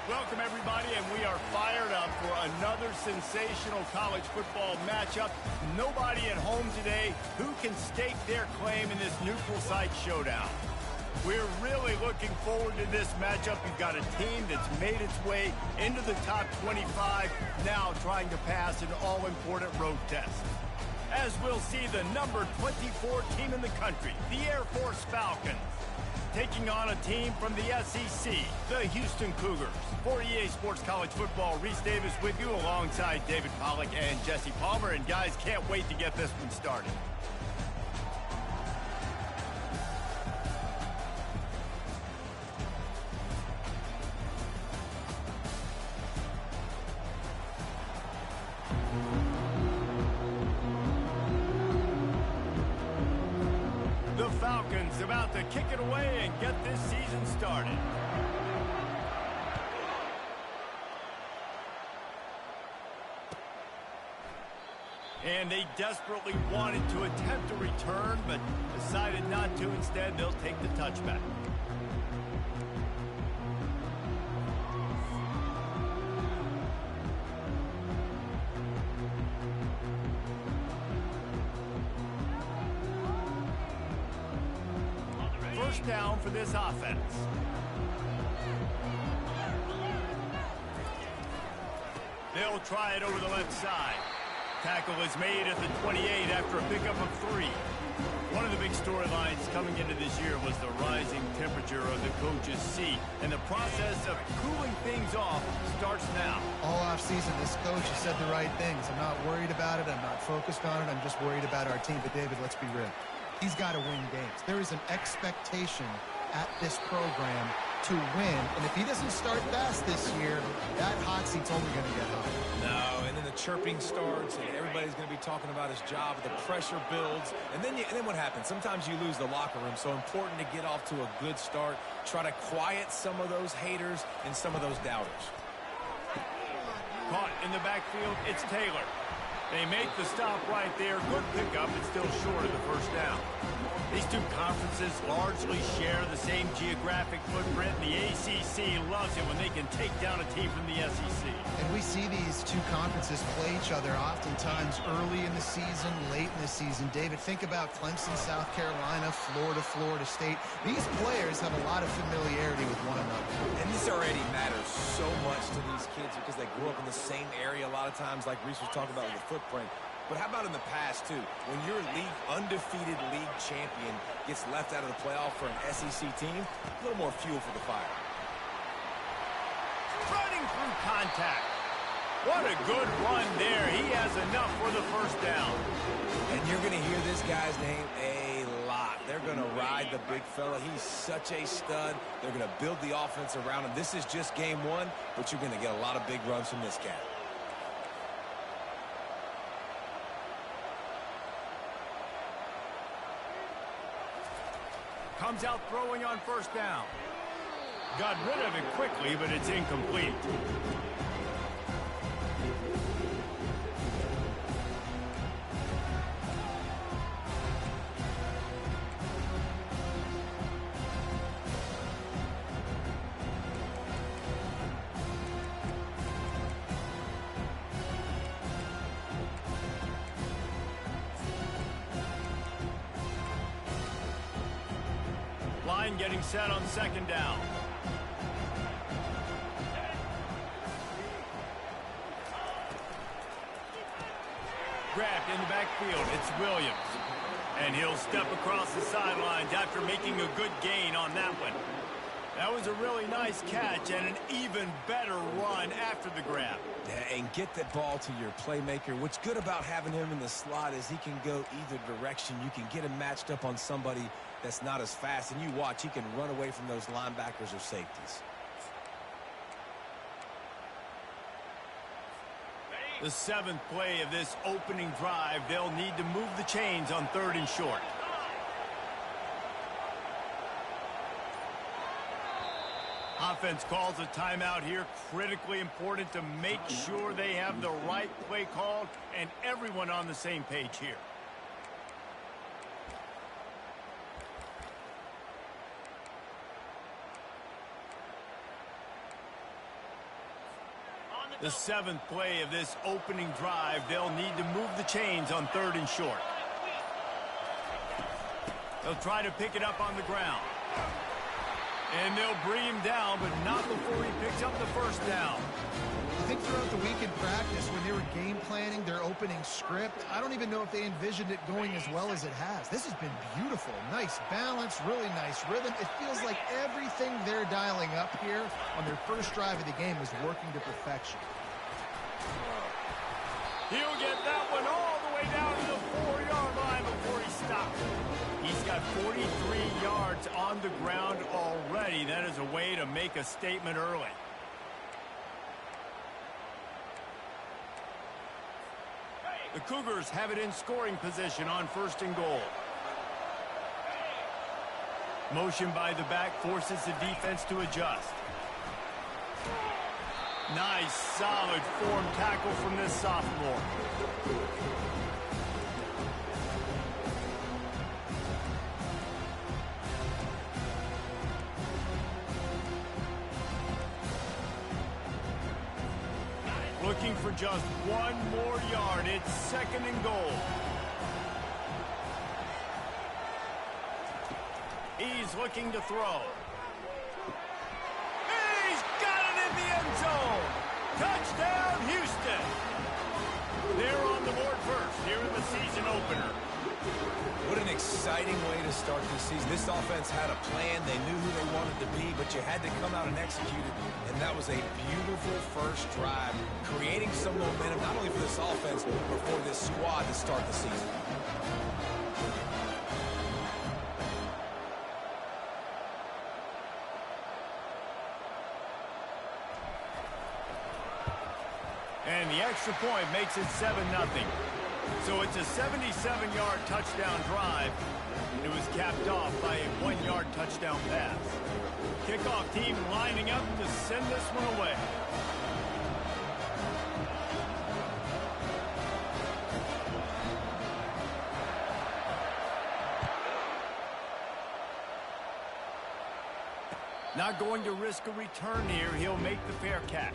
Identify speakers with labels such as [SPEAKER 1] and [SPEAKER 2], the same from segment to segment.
[SPEAKER 1] Welcome, everybody, and we are fired up for another sensational college football matchup. Nobody at home today who can stake their claim in this neutral site showdown. We're really looking forward to this matchup. You've got a team that's made its way into the top 25, now trying to pass an all-important road test. As we'll see the number 24 team in the country, the Air Force Falcons, taking on a team from the SEC, the Houston Cougars. For EA Sports College Football, Reese Davis with you alongside David Pollack and Jesse Palmer. And guys, can't wait to get this one started. The Falcons about to kick it away and get this season started. And they desperately wanted to attempt a return, but decided not to. Instead, they'll take the touchback. First down for this offense. They'll try it over the left side. Tackle is made at the 28 after a pickup of 3. One of the big storylines coming into this year was the rising temperature of the coach's seat, and the process of cooling things off starts now.
[SPEAKER 2] All offseason, this coach has said the right things. I'm not worried about it. I'm not focused on it. I'm just worried about our team. But, David, let's be real. He's got to win games. There is an expectation at this program to win, and if he doesn't start fast this year, that hot seat's only going to get hot.
[SPEAKER 3] No, and then the chirping starts, and everybody's going to be talking about his job. The pressure builds, and then what happens? Sometimes you lose the locker room, so important to get off to a good start. Try to quiet some of those haters and some of those doubters.
[SPEAKER 1] Caught in the backfield, it's Taylor. They make the stop right there. Good pickup, but still short of the first down. These two conferences largely share the same geographic footprint. The ACC loves it when they can take down a team from the SEC.
[SPEAKER 2] And we see these two conferences play each other oftentimes early in the season, late in the season. David, think about Clemson, South Carolina, Florida, Florida State. These players have a lot of familiarity with one another.
[SPEAKER 3] And this already matters so much to these kids because they grew up in the same area a lot of times, like Reese was talking about with the footprint. But how about in the past, too? When your undefeated league champion gets left out of the playoff for an SEC team, a little more fuel for the fire.
[SPEAKER 1] Running through contact. What a good run there. He has enough for the first down.
[SPEAKER 3] And you're going to hear this guy's name a lot. They're going to ride the big fella. He's such a stud. They're going to build the offense around him. This is just game one, but you're going to get a lot of big runs from this cat.
[SPEAKER 1] Comes out throwing on first down. Got rid of it quickly, but it's incomplete. Line getting set on second down. Grabbed in the backfield. It's Williams. And he'll step across the sidelines after making a good gain on that one. That was a really nice catch and an even better run after the grab.
[SPEAKER 3] Yeah, and get that ball to your playmaker. What's good about having him in the slot is he can go either direction. You can get him matched up on somebody that's not as fast, and you watch, he can run away from those linebackers or safeties.
[SPEAKER 1] The 7th play of this opening drive, they'll need to move the chains on 3rd and short. Offense calls a timeout here. Critically important to make sure they have the right play called and everyone on the same page here. The 7th play of this opening drive, they'll need to move the chains on 3rd and short. They'll try to pick it up on the ground. And they'll bring him down, but not before he picks up the first down.
[SPEAKER 2] I think throughout the week in practice, when they were game planning their opening script, I don't even know if they envisioned it going as well as it has. This has been beautiful. Nice balance, really nice rhythm. It feels like everything they're dialing up here on their first drive of the game is working to perfection.
[SPEAKER 1] He'll get that one all the way down to the 4-yard line before he stops. He's got 43 yards on the ground already. That is a way to make a statement early. The Cougars have it in scoring position on 1st and goal. Motion by the back forces the defense to adjust. Nice, solid form tackle from this sophomore. Looking for just one more yard. It's 2nd and goal. He's looking to throw. He's got it in the end zone. Touchdown, Houston. They're on the board first here in the season opener.
[SPEAKER 3] What an exciting way to start the season. This offense had a plan. They knew who they wanted to be, but you had to come out and execute it. And that was a beautiful first drive, creating some momentum, not only for this offense, but for this squad to start the season.
[SPEAKER 1] And the extra point makes it 7-0. So it's a 77-yard touchdown drive. It was capped off by a 1-yard touchdown pass. Kickoff team lining up to send this one away. Not going to risk a return here. He'll make the fair catch.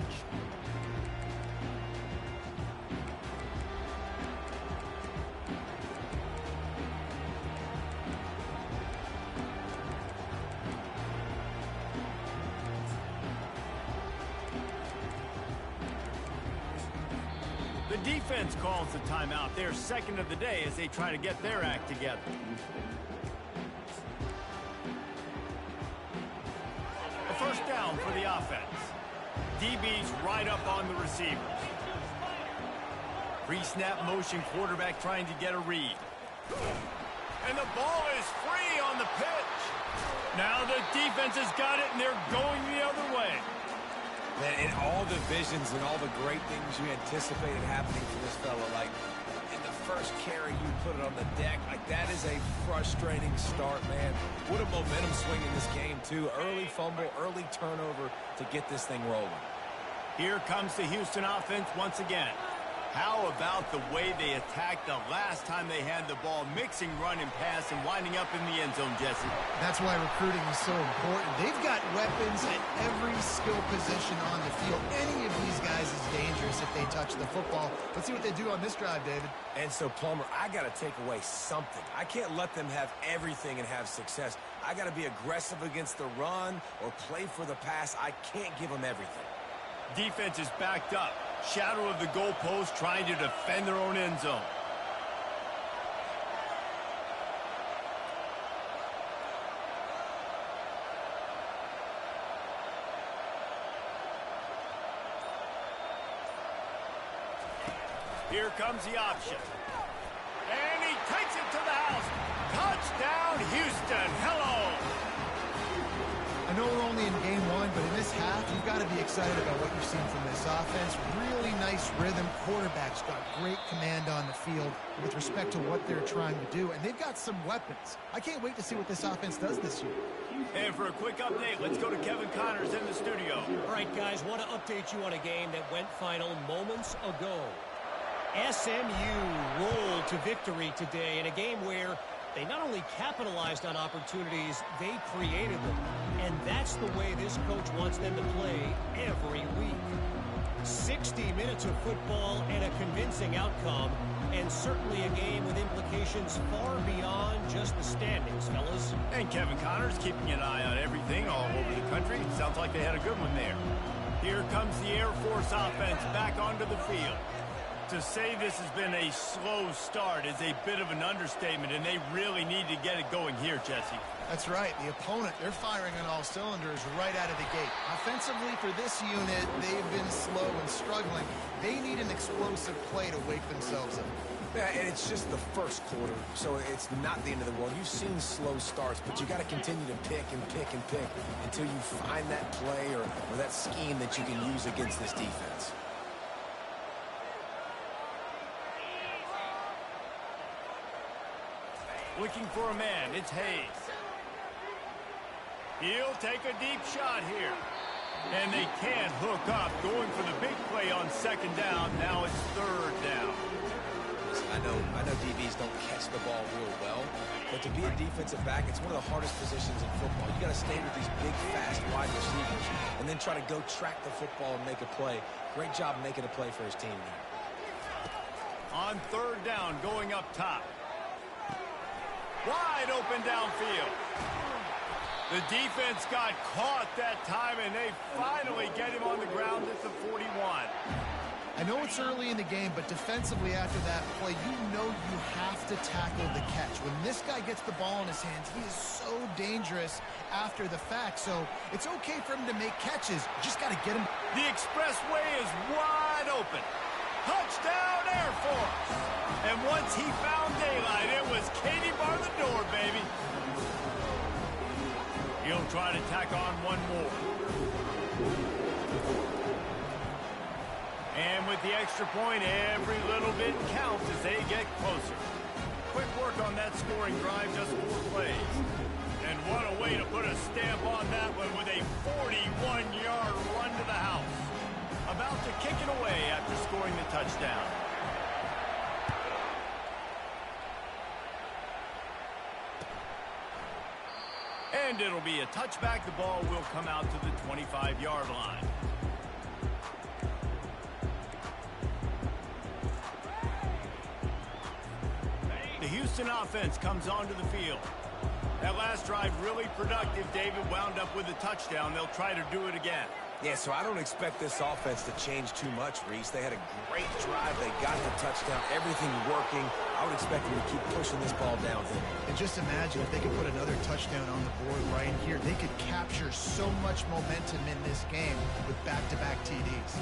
[SPEAKER 1] The defense calls the timeout. Their 2nd of the day as they try to get their act together. A first down for the offense. DB's right up on the receivers. Pre-snap motion, quarterback trying to get a read. And the ball is free on the pitch. Now the defense has got it, and they're going the other way.
[SPEAKER 3] Man, in all the visions and all the great things you anticipated happening for this fella, like in the first carry you put it on the deck, like that is a frustrating start, man. What a momentum swing in this game, too. Early fumble, early turnover to get this thing rolling.
[SPEAKER 1] Here comes the Houston offense once again. How about the way they attacked the last time they had the ball, mixing run and pass and winding up in the end zone, Jesse?
[SPEAKER 2] That's why recruiting is so important. They've got weapons at every skill position on the field. Any of these guys is dangerous if they touch the football. Let's see what they do on this drive, David.
[SPEAKER 3] And so, Plummer, I got to take away something. I can't let them have everything and have success. I got to be aggressive against the run or play for the pass. I can't give them everything.
[SPEAKER 1] Defense is backed up. Shadow of the goalpost trying to defend their own end zone. Here comes the option. And he takes it to the house. Touchdown, Houston. Hello.
[SPEAKER 2] I know we're only in game one, but in this half, you've got to be excited about what you've seen from this offense. Really nice rhythm. Quarterback's got great command on the field with respect to what they're trying to do, and they've got some weapons. I can't wait to see what this offense does this year.
[SPEAKER 1] And for a quick update, let's go to Kevin Connors in the studio.
[SPEAKER 4] All right, guys, want to update you on a game that went final moments ago. SMU rolled to victory today in a game where They not only capitalized on opportunities, they created them. And that's the way this coach wants them to play every week. 60 minutes of football and a convincing outcome, and certainly a game with implications far beyond just the standings, fellas.
[SPEAKER 1] And Kevin Connors keeping an eye on everything all over the country. Sounds like they had a good one there. Here comes the Air Force offense back onto the field. To say this has been a slow start is a bit of an understatement, and they really need to get it going here, Jesse.
[SPEAKER 2] That's right. The opponent, they're firing on all cylinders right out of the gate. Offensively, for this unit, they've been slow and struggling. They need an explosive play to wake themselves up.
[SPEAKER 3] Yeah, and it's just the first quarter, so it's not the end of the world. You've seen slow starts, but you got to continue to pick and pick and pick until you find that play or that scheme that you can use against this defense.
[SPEAKER 1] Looking for a man, it's Hayes. He'll take a deep shot here. And they can't hook up. Going for the big play on second down. Now it's third down.
[SPEAKER 3] Listen, I know DBs don't catch the ball real well, but to be a defensive back, it's one of the hardest positions in football. You got to stay with these big, fast, wide receivers and then try to go track the football and make a play. Great job making a play for his team there.
[SPEAKER 1] On third down, going up top. Wide open downfield. The defense got caught that time, and they finally get him on the ground at the 41.
[SPEAKER 2] I know it's early in the game, but defensively after that play, you know you have to tackle the catch. When this guy gets the ball in his hands, he is so dangerous after the fact. So it's okay for him to make catches. You just got to get him.
[SPEAKER 1] The expressway is wide open. Touchdown, Air Force! And once he found daylight, it was Katie bar the door, baby. He'll try to tack on one more. And with the extra point, every little bit counts as they get closer. Quick work on that scoring drive, just 4 plays. And what a way to put a stamp on that one with a 41-yard run to the house. About to kick it away after scoring the touchdown. And it'll be a touchback. The ball will come out to the 25-yard line. The Houston offense comes onto the field. That last drive really productive. David wound up with a touchdown. They'll try to do it again.
[SPEAKER 3] Yeah, so I don't expect this offense to change too much, Reese. They had a great drive. They got the touchdown. Everything working. I would expect them to keep pushing this ball downhill.
[SPEAKER 2] And just imagine if they could put another touchdown on the board right here. They could capture so much momentum in this game with back-to-back TDs.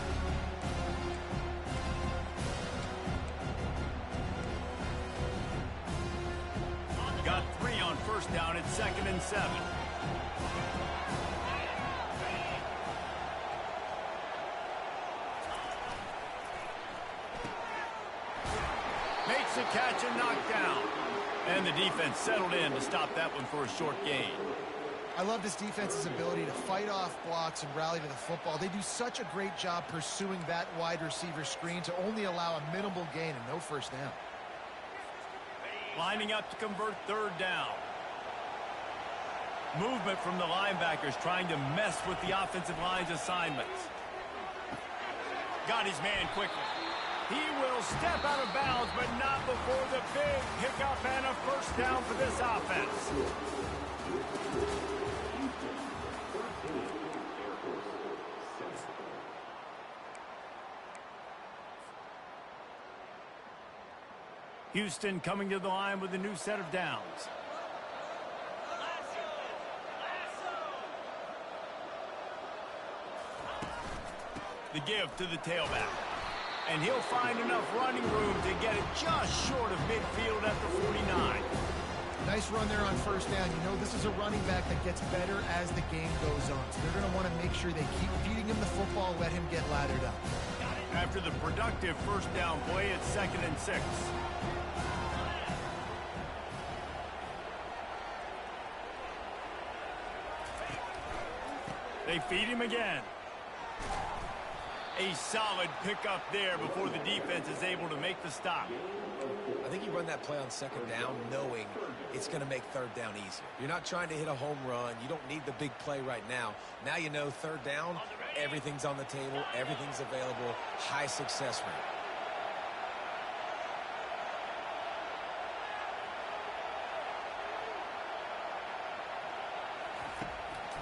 [SPEAKER 1] Got 3 on first down at 2nd and 7. Makes a catch and knocked down. And the defense settled in to stop that one for a short gain.
[SPEAKER 2] I love this defense's ability to fight off blocks and rally to the football. They do such a great job pursuing that wide receiver screen to only allow a minimal gain and no first down.
[SPEAKER 1] Lining up to convert third down. Movement from the linebackers trying to mess with the offensive line's assignments. Got his man quickly. He will step out of bounds, but not before the big pickup and a first down for this offense. Houston coming to the line with a new set of downs. The give to the tailback. And he'll find enough running room to get it just short of midfield at the 49.
[SPEAKER 2] Nice run there on first down. You know, this is a running back that gets better as the game goes on. So they're going to want to make sure they keep feeding him the football, let him get lathered up.
[SPEAKER 1] After the productive first down play, it's 2nd and 6. They feed him again. A solid pickup there before the defense is able to make the stop.
[SPEAKER 3] I think you run that play on second down knowing it's going to make third down easier. You're not trying to hit a home run. You don't need the big play right now. Now you know third down, everything's on the table, everything's available, high success rate.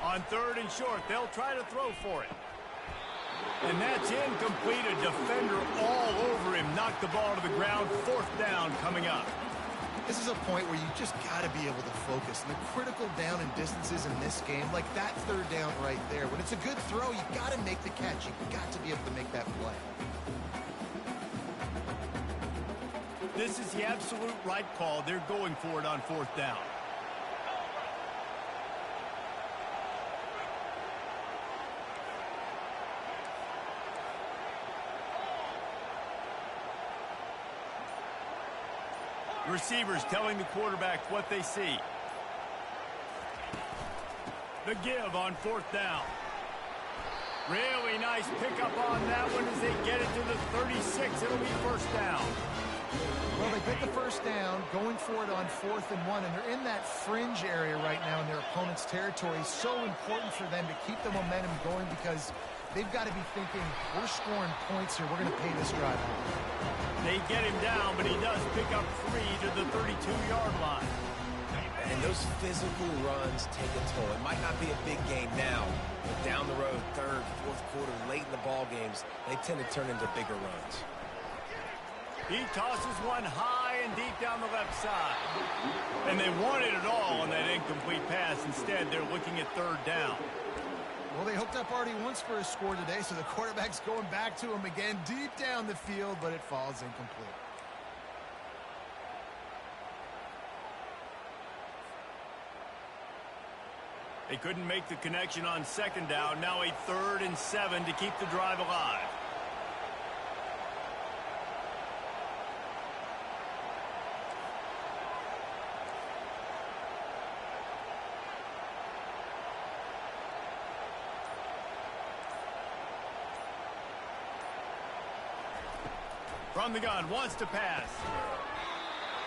[SPEAKER 1] On third and short, they'll try to throw for it. And that's incomplete. A defender all over him. Knocked the ball to the ground. Fourth down coming up.
[SPEAKER 2] This is a point where you just got to be able to focus. And the critical down and distances in this game, like that third down right there, when it's a good throw, you got to make the catch. You got to be able to make that play.
[SPEAKER 1] This is the absolute right call. They're going for it on fourth down. Receivers telling the quarterback what they see. The give on fourth down. Really nice pickup on that one as they get it to the 36. It'll be first down.
[SPEAKER 2] Well, they get the first down, going for it on 4th and 1, and they're in that fringe area right now in their opponent's territory. So important for them to keep the momentum going because they've got to be thinking, we're scoring points here. We're going to pay this drive off.
[SPEAKER 1] They get him down, but he does pick up 3 to the 32-yard line.
[SPEAKER 3] And those physical runs take a toll. It might not be a big game now, but down the road, third, fourth quarter, late in the ball games, they tend to turn into bigger runs.
[SPEAKER 1] He tosses one high and deep down the left side. And they wanted it all on that incomplete pass. Instead, they're looking at third down.
[SPEAKER 2] Well, they hooked up already once for a score today, so the quarterback's going back to him again deep down the field, but it falls incomplete.
[SPEAKER 1] They couldn't make the connection on second down. Now a 3rd and 7 to keep the drive alive. From the gun, wants to pass.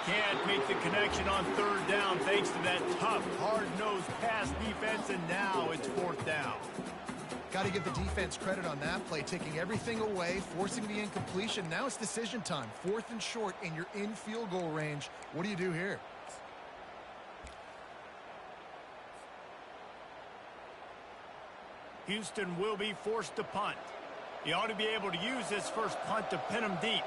[SPEAKER 1] Can't make the connection on third down thanks to that tough, hard-nosed pass defense, and now it's fourth down.
[SPEAKER 2] Got to give the defense credit on that play, taking everything away, forcing the incompletion. Now it's decision time. 4th and short, and you're in field goal range. What do you do here?
[SPEAKER 1] Houston will be forced to punt. He ought to be able to use this first punt to pin him deep.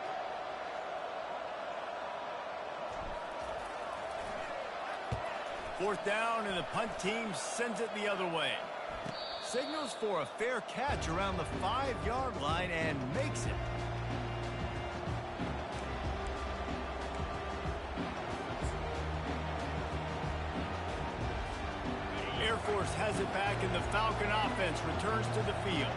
[SPEAKER 1] Fourth down, and the punt team sends it the other way. Signals for a fair catch around the 5-yard line and makes it. Air Force has it back, and the Falcon offense returns to the field.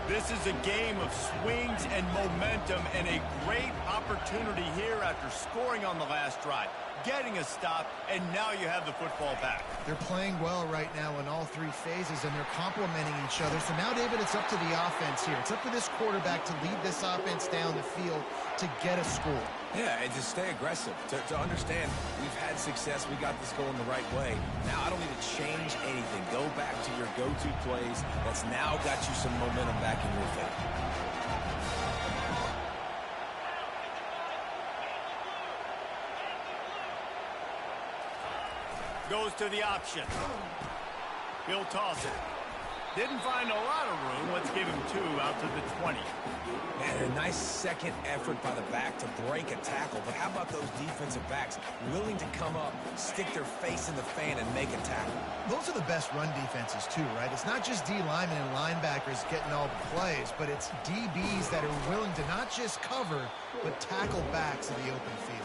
[SPEAKER 1] This is a game of swings and momentum, and a great opportunity here after scoring on the last drive, getting a stop, and now you have the football back.
[SPEAKER 2] They're playing well right now in all 3 phases, and they're complementing each other. So now, David, it's up to the offense here. It's up to this quarterback to lead this offense down the field to get a score.
[SPEAKER 3] Yeah, and to stay aggressive, to understand we've had success, we got this going the right way. Now I don't need to change anything. Go back to your go-to plays. That's now got you some momentum back in your favor.
[SPEAKER 1] Goes to the option. He'll toss it. Didn't find a lot of room. Let's give him 2 out to the 20.
[SPEAKER 3] Man, a nice second effort by the back to break a tackle. But how about those defensive backs willing to come up, stick their face in the fan, and make a tackle?
[SPEAKER 2] Those are the best run defenses, too, right? It's not just D linemen and linebackers getting all the plays, but it's DBs that are willing to not just cover, but tackle backs in the open field.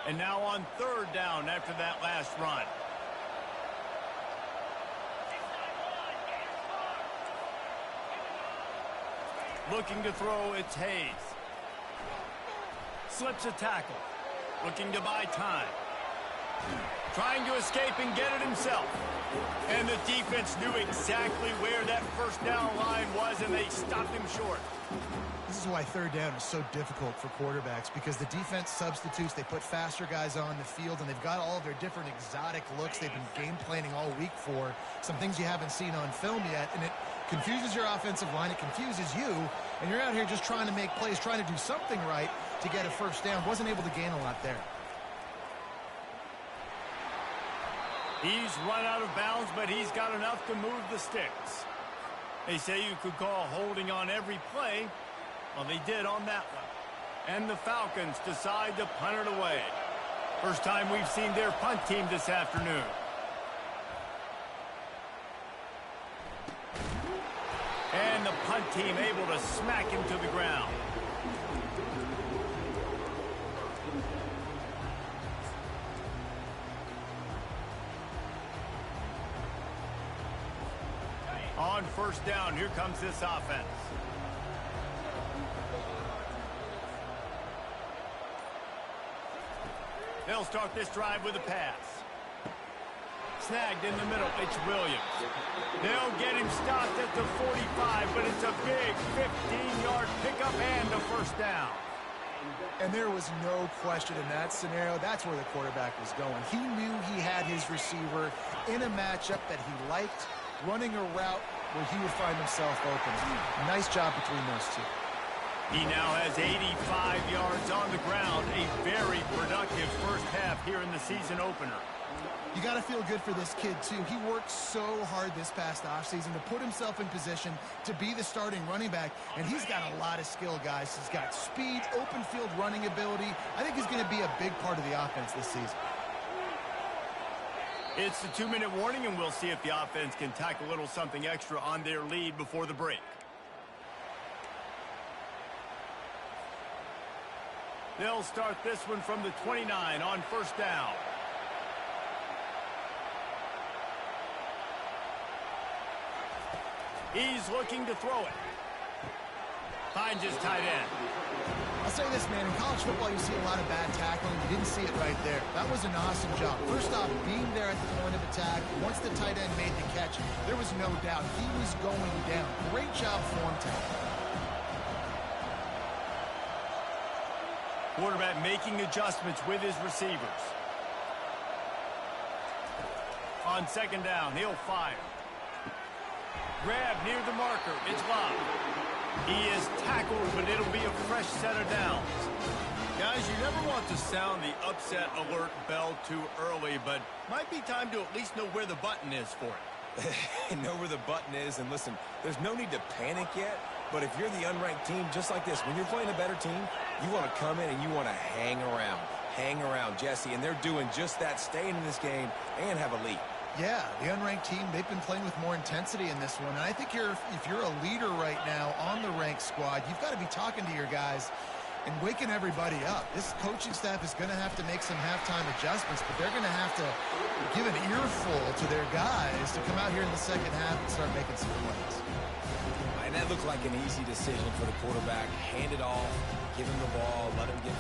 [SPEAKER 1] And now on third down after that last run. Looking to throw, it's Hayes. Slips a tackle. Looking to buy time. Trying to escape and get it himself. And the defense knew exactly where that first down line was, and they stopped him short.
[SPEAKER 2] This is why third down is so difficult for quarterbacks, because the defense substitutes. They put faster guys on the field, and they've got all of their different exotic looks they've been game planning all week for. Some things you haven't seen on film yet, and it confuses your offensive line. It confuses you, and you're out here just trying to make plays, trying to do something right to get a first down. Wasn't able to gain a lot there.
[SPEAKER 1] He's run out of bounds, but he's got enough to move the sticks. They say you could call holding on every play. Well, they did on that one. And the Falcons decide to punt it away. First time we've seen their punt team this afternoon. And the punt team able to smack him to the ground. On first down, here comes this offense. They'll start this drive with a pass. Snagged in the middle, it's Williams. They'll get him stopped at the 45, but it's a big 15-yard pickup and a first down.
[SPEAKER 2] And there was no question in that scenario. That's where the quarterback was going. He knew he had his receiver in a matchup that he liked, running a route where he would find himself open. Nice job between those two.
[SPEAKER 1] He now has 85 yards on the ground. A very productive first half here in the season opener.
[SPEAKER 2] You got to feel good for this kid, too. He worked so hard this past offseason to put himself in position to be the starting running back, and he's got a lot of skill, guys. He's got speed, open field running ability. I think he's going to be a big part of the offense this season.
[SPEAKER 1] It's the 2-minute warning, and we'll see if the offense can tack a little something extra on their lead before the break. They'll start this one from the 29 on first down. He's looking to throw it. Finds his tight end.
[SPEAKER 2] I'll say this, man. In college football, you see a lot of bad tackling. You didn't see it right there. That was an awesome job. First off, being there at the point of attack, once the tight end made the catch, there was no doubt he was going down. Great job form tackle.
[SPEAKER 1] Quarterback making adjustments with his receivers. On second down, he'll fire. Grab near the marker. It's locked. He is tackled, but it'll be a fresh set of downs. Guys, you never want to sound the upset alert bell too early, but might be time to at least know where the button is for it.
[SPEAKER 3] Know where the button is, and listen, there's no need to panic yet, but if you're the unranked team, just like this, when you're playing a better team, you want to come in and you want to hang around, Jesse, and they're doing just that, staying in this game and have a lead.
[SPEAKER 2] Yeah, the unranked team, they've been playing with more intensity in this one. And I think if you're a leader right now on the ranked squad, you've got to be talking to your guys and waking everybody up. This coaching staff is going to have to make some halftime adjustments, but they're going to have to give an earful to their guys to come out here in the second half and start making some plays.
[SPEAKER 3] And that looked like an easy decision for the quarterback. Hand it off, give him the ball, let him get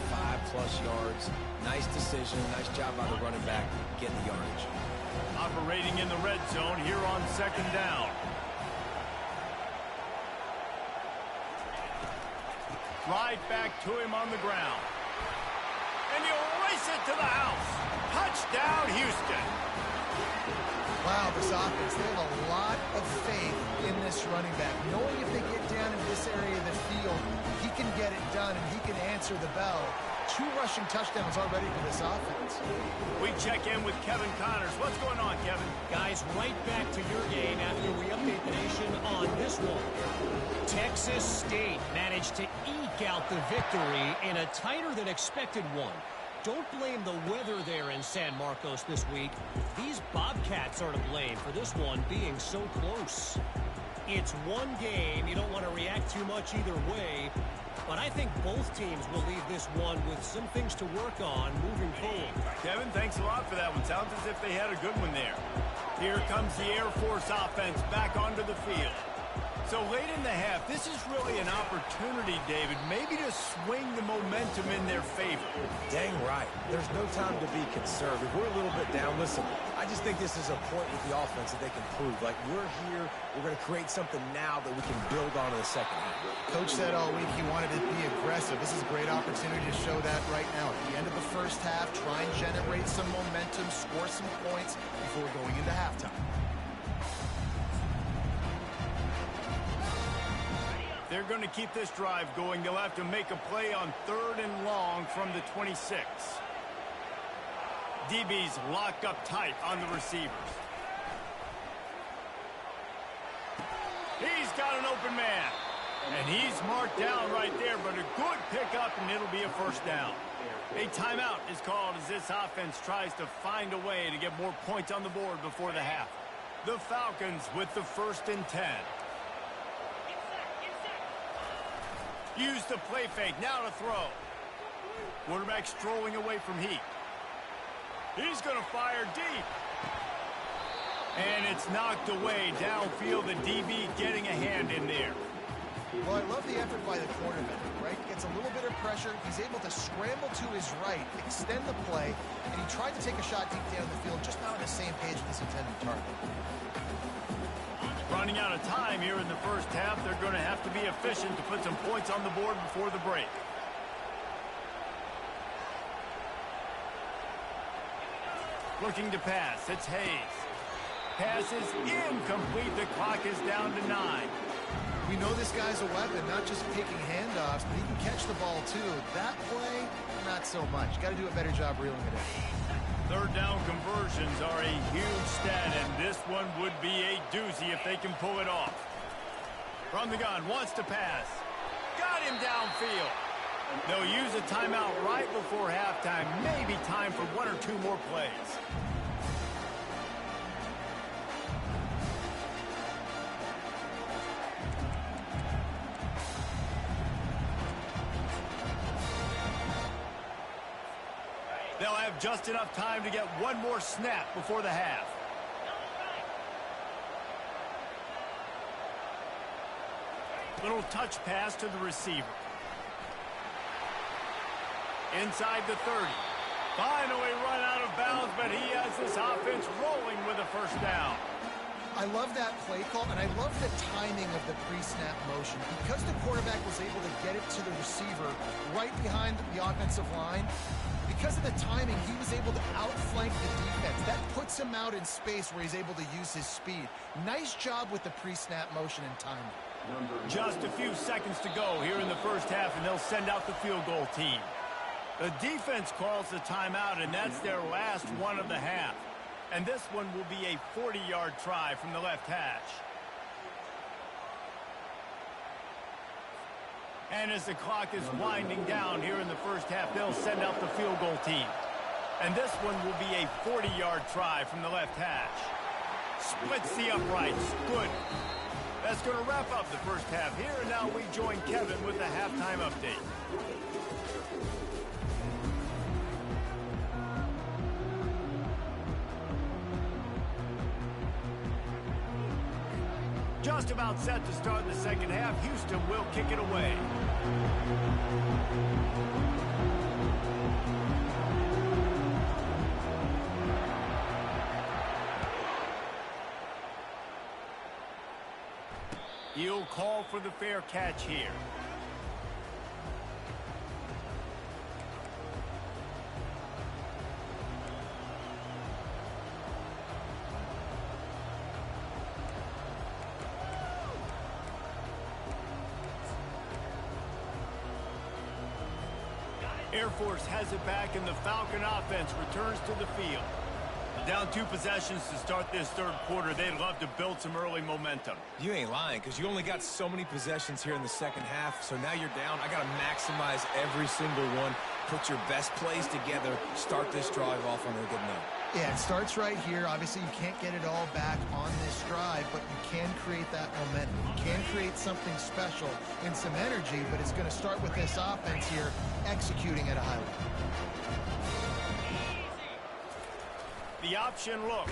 [SPEAKER 3] 5+ yards. Nice decision, nice job by the running back, getting the yardage.
[SPEAKER 1] Operating in the red zone here on second down. Right back to him on the ground. And he'll race it to the house. Touchdown, Houston.
[SPEAKER 2] Wow, this offense, they have a lot of faith in this running back. Knowing if they get down in this area of the field, he can get it done and he can answer the bell. 2 rushing touchdowns already for this offense.
[SPEAKER 1] We check in with Kevin Connors. What's going on, Kevin?
[SPEAKER 4] Guys, right back to your game after we update the nation on this one. Texas State managed to eke out the victory in a tighter than expected one. Don't blame the weather there in San Marcos this week. These Bobcats are to blame for this one being so close. It's one game. You don't want to react too much either way. But I think both teams will leave this one with some things to work on moving forward.
[SPEAKER 1] Kevin, thanks a lot for that one. Sounds as if they had a good one there. Here comes the Air Force offense back onto the field. So late in the half, this is really an opportunity, David, maybe to swing the momentum in their favor.
[SPEAKER 3] Dang right. There's no time to be conservative. We're a little bit down. Listen, I just think this is a point with the offense that they can prove. Like, we're here, we're going to create something now that we can build on in the second half.
[SPEAKER 2] Coach said all week he wanted to be aggressive. This is a great opportunity to show that right now. At the end of the first half, try and generate some momentum, score some points before going into halftime.
[SPEAKER 1] They're going to keep this drive going. They'll have to make a play on 3rd and long from the 26. DB's locked up tight on the receivers. He's got an open man. And he's marked down right there, but a good pickup, and it'll be a first down. A timeout is called as this offense tries to find a way to get more points on the board before the half. The Falcons with the 1st and 10. Use the play fake, now to throw. Quarterback strolling away from heat. He's going to fire deep. And it's knocked away downfield, the DB getting a hand in there.
[SPEAKER 2] Well, I love the effort by the quarterback, right? Gets a little bit of pressure. He's able to scramble to his right, extend the play, and he tried to take a shot deep down the field, just not on the same page with his intended target.
[SPEAKER 1] Running out of time here in the first half. They're going to have to be efficient to put some points on the board before the break. Looking to pass. It's Hayes. Pass is incomplete. The clock is down to 9.
[SPEAKER 2] We know this guy's a weapon, not just picking handoffs, but he can catch the ball too. That play, not so much. Got to do a better job reeling it in.
[SPEAKER 1] 3rd down conversions are a huge stat, and this one would be a doozy if they can pull it off. From the gun, wants to pass. Got him downfield. They'll use a timeout right before halftime. Maybe time for 1 or 2 more plays. They'll have just enough time to get 1 more snap before the half. Little touch pass to the receiver. Inside the 30. Finally run out of bounds, but he has this offense rolling with a first down.
[SPEAKER 2] I love that play call, and I love the timing of the pre-snap motion. Because the quarterback was able to get it to the receiver right behind the offensive line, because of the timing, he was able to outflank the defense. That puts him out in space where he's able to use his speed. Nice job with the pre-snap motion and timing.
[SPEAKER 1] Just a few seconds to go here in the first half, and they'll send out the field goal team. The defense calls the timeout, and that's their last one of the half. And this one will be a 40-yard try from the left hash. And as the clock is winding down here in the first half, they'll send out the field goal team. And this one will be a 40-yard try from the left hash. Splits the uprights. Good. That's going to wrap up the first half here, and now we join Kevin with the halftime update. Just about set to start the second half. Houston will kick it away. He'll call for the fair catch here. Air Force has it back, and the Falcon offense returns to the field. Down 2 possessions to start this third quarter. They'd love to build some early momentum.
[SPEAKER 3] You ain't lying, because you only got so many possessions here in the second half, so now you're down. I got to maximize every single one. Put your best plays together. Start this drive off on a good note.
[SPEAKER 2] Yeah, it starts right here. Obviously, you can't get it all back on this drive, but you can create that momentum. You can create something special and some energy, but it's going to start with this offense here executing at a high level.
[SPEAKER 1] The option look.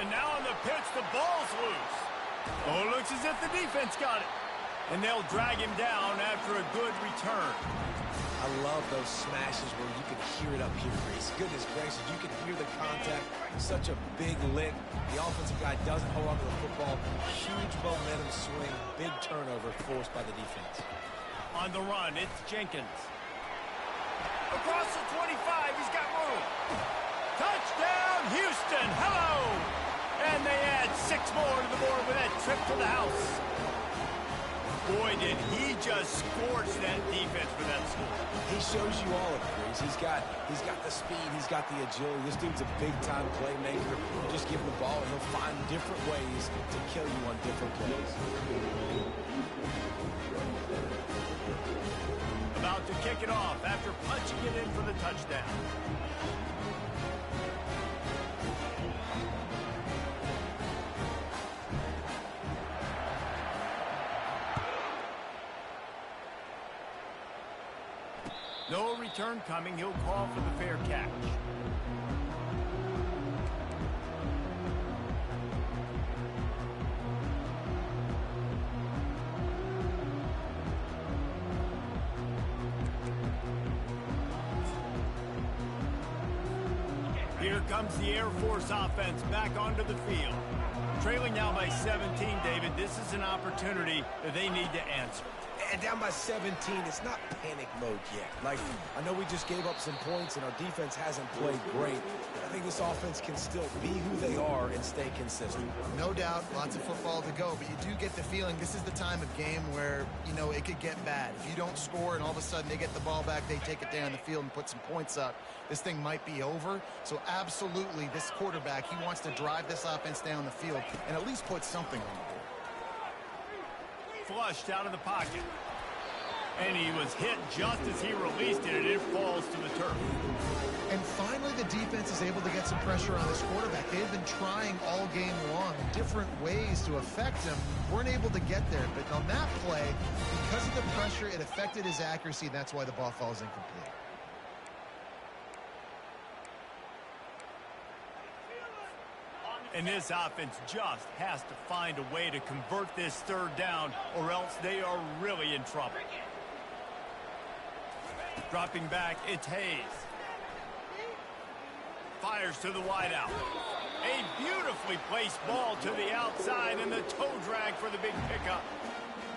[SPEAKER 1] And now on the pitch, the ball's loose. Oh, it looks as if the defense got it. And they'll drag him down after a good return.
[SPEAKER 3] I love those smashes where you can hear it up here, Reese. Goodness gracious, you can hear the contact. Such a big lick. The offensive guy doesn't hold on to the football. Huge momentum swing. Big turnover forced by the defense.
[SPEAKER 1] On the run, it's Jenkins. Across the 25, he's got room. Touchdown, Houston. Hello. And they add 6 more to the board with that trip to the house. Boy, did he just scorch that defense for that score.
[SPEAKER 3] He shows you all of it, Reese. He's got the speed. He's got the agility. This dude's a big-time playmaker. You just give him the ball, and he'll find different ways to kill you on different plays.
[SPEAKER 1] About to kick it off after punching it in for the touchdown. No return coming. He'll call for the fair catch. Here comes the Air Force offense back onto the field. Trailing now by 17, David. This is an opportunity that they need to answer.
[SPEAKER 3] And down by 17, it's not panic mode yet. Like, I know we just gave up some points and our defense hasn't played great, but I think this offense can still be who they are and stay consistent.
[SPEAKER 2] No doubt, lots of football to go, but you do get the feeling this is the time of game where, you know, it could get bad. If you don't score and all of a sudden they get the ball back, they take it down the field and put some points up, this thing might be over. So absolutely, this quarterback, he wants to drive this offense down the field and at least put something on the board.
[SPEAKER 1] Flushed out of the pocket. And he was hit just as he released it, and it falls to the turf.
[SPEAKER 2] And finally, the defense is able to get some pressure on this quarterback. They've been trying all game long, different ways to affect him. Weren't able to get there, but on that play, because of the pressure, it affected his accuracy, and that's why the ball falls incomplete.
[SPEAKER 1] And this offense just has to find a way to convert this third down, or else they are really in trouble. Dropping back, it's Hayes. Fires to the wideout. A beautifully placed ball to the outside, and the toe drag for the big pickup.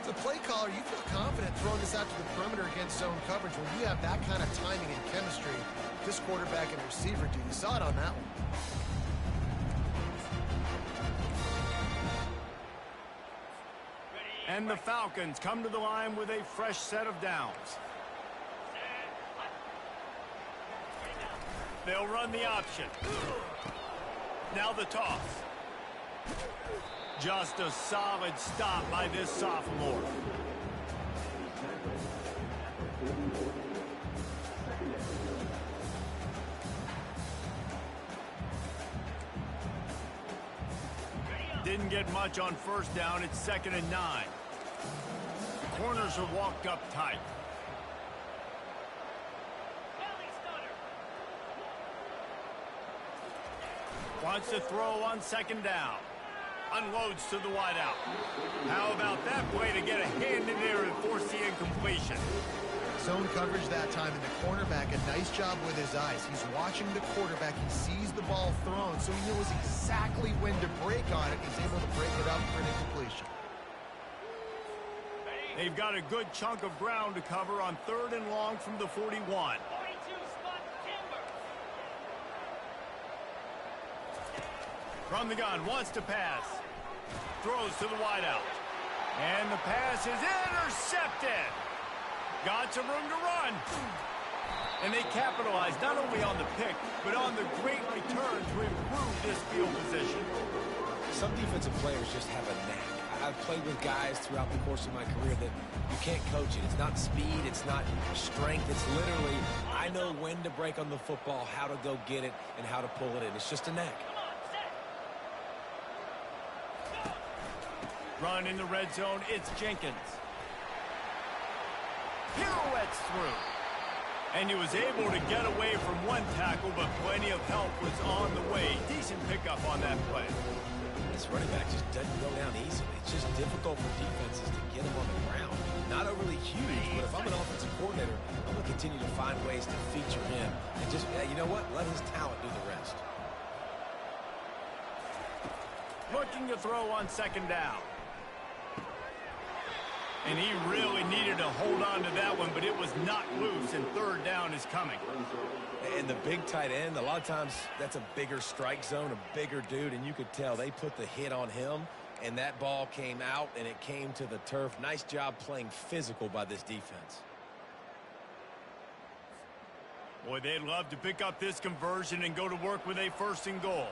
[SPEAKER 2] As a play caller, you feel confident throwing this out to the perimeter against zone coverage when you have that kind of timing and chemistry. This quarterback and receiver do. You saw it on that one.
[SPEAKER 1] And the Falcons come to the line with a fresh set of downs. They'll run the option. Now the toss. Just a solid stop by this sophomore. Didn't get much on first down. It's 2nd and 9. Corners are walked up tight. Wants to throw on 2nd down. Unloads to the wideout. How about that play to get a hand in there and force the incompletion?
[SPEAKER 2] Zone coverage that time, and the cornerback, a nice job with his eyes. He's watching the quarterback. He sees the ball thrown, so he knows exactly when to break on it. He's able to break it up for an incompletion.
[SPEAKER 1] They've got a good chunk of ground to cover on 3rd and long from the 41. From the gun, wants to pass. Throws to the wideout. And the pass is intercepted. Got some room to run. And they capitalize not only on the pick, but on the great return to improve this field position.
[SPEAKER 3] Some defensive players just have a knack. I've played with guys throughout the course of my career that you can't coach it. It's not speed, it's not strength. It's literally, I know when to break on the football, how to go get it, and how to pull it in. It's just a knack.
[SPEAKER 1] Run in the red zone, it's Jenkins. Pirouettes through. And he was able to get away from one tackle, but plenty of help was on the way. Decent pickup on that play.
[SPEAKER 3] this running back just doesn't go down easily. It's just difficult for defenses to get him on the ground. Not overly huge, but if I'm an offensive coordinator, I'm going to continue to find ways to feature him. And just, you know what? Let his talent do the rest.
[SPEAKER 1] Looking to throw on second down. And he really needed to hold on to that one, but it was knocked loose, and third down is coming.
[SPEAKER 3] And the big tight end, a lot of times that's a bigger strike zone, a bigger dude, and you could tell they put the hit on him, and that ball came out, and it came to the turf. Nice job playing physical by this defense.
[SPEAKER 1] Boy, they'd love to pick up this conversion and go to work with a first and goal.